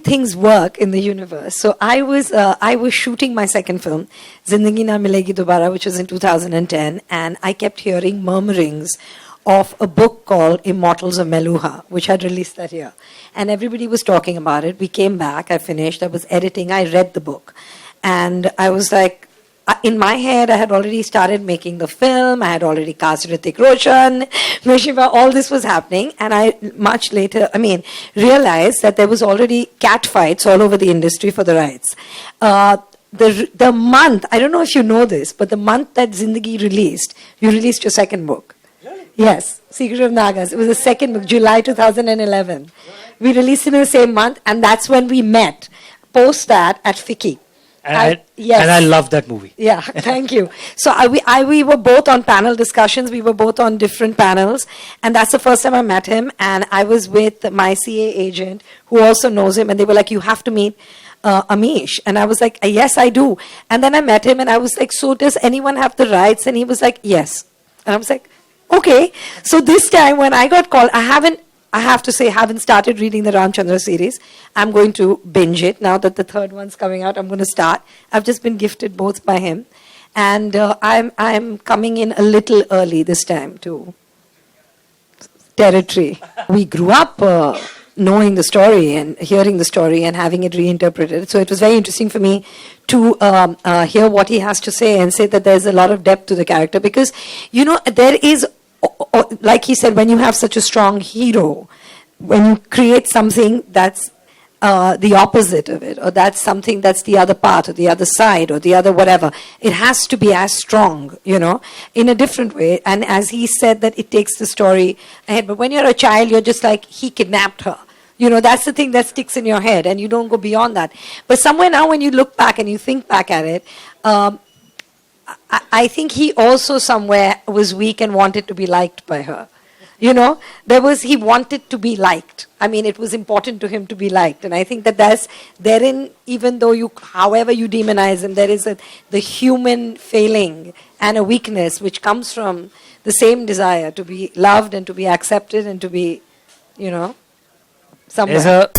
things work in the universe. So I was shooting my second film, Zindagi Na Milegi Dobara, which was in 2010, and I kept hearing murmurings of a book called Immortals of Meluha, which had released that year. And everybody was talking about it. We came back, I finished, I was editing, I read the book. And I was like, in my head, I had already started making the film. I had already cast Hrithik Roshan, Mishiva, all this was happening. And I, much later, realized that there was already cat fights all over the industry for the rights. The month, I don't know if you know this, but the month that Zindagi released, you released your second book. Really? Yes, Secret of Nagas. It was the second book, July 2011. We released it in the same month, and that's when we met. Post that at Fiki. Yes. And I love that movie. Yeah, thank you. So we were both on panel discussions. We were both on different panels. And that's the first time I met him. And I was with my CA agent who also knows him. And they were like, you have to meet Amish. And I was like, yes, I do. And then I met him and I was like, so does anyone have the rights? And he was like, yes. And I was like, okay. So this time when I got called, I have to say, haven't started reading the Ramchandra series. I'm going to binge it. Now that the third one's coming out, I'm going to start. I've just been gifted both by him. And I'm coming in a little early this time to territory. We grew up knowing the story and hearing the story and having it reinterpreted. So it was very interesting for me to hear what he has to say and say that there's a lot of depth to the character. Because, there is... like he said, when you have such a strong hero, when you create something that's the opposite of it, or that's something that's the other part, or the other side, or the other whatever, it has to be as strong, in a different way. And as he said, that it takes the story ahead. But when you're a child, you're just like, he kidnapped her. That's the thing that sticks in your head, and you don't go beyond that. But somewhere now, when you look back and you think back at it, I think he also somewhere was weak and wanted to be liked by her. He wanted to be liked. It was important to him to be liked. And I think that that's therein, even though however you demonize him, there is the human failing and a weakness which comes from the same desire to be loved and to be accepted and to be, somewhere.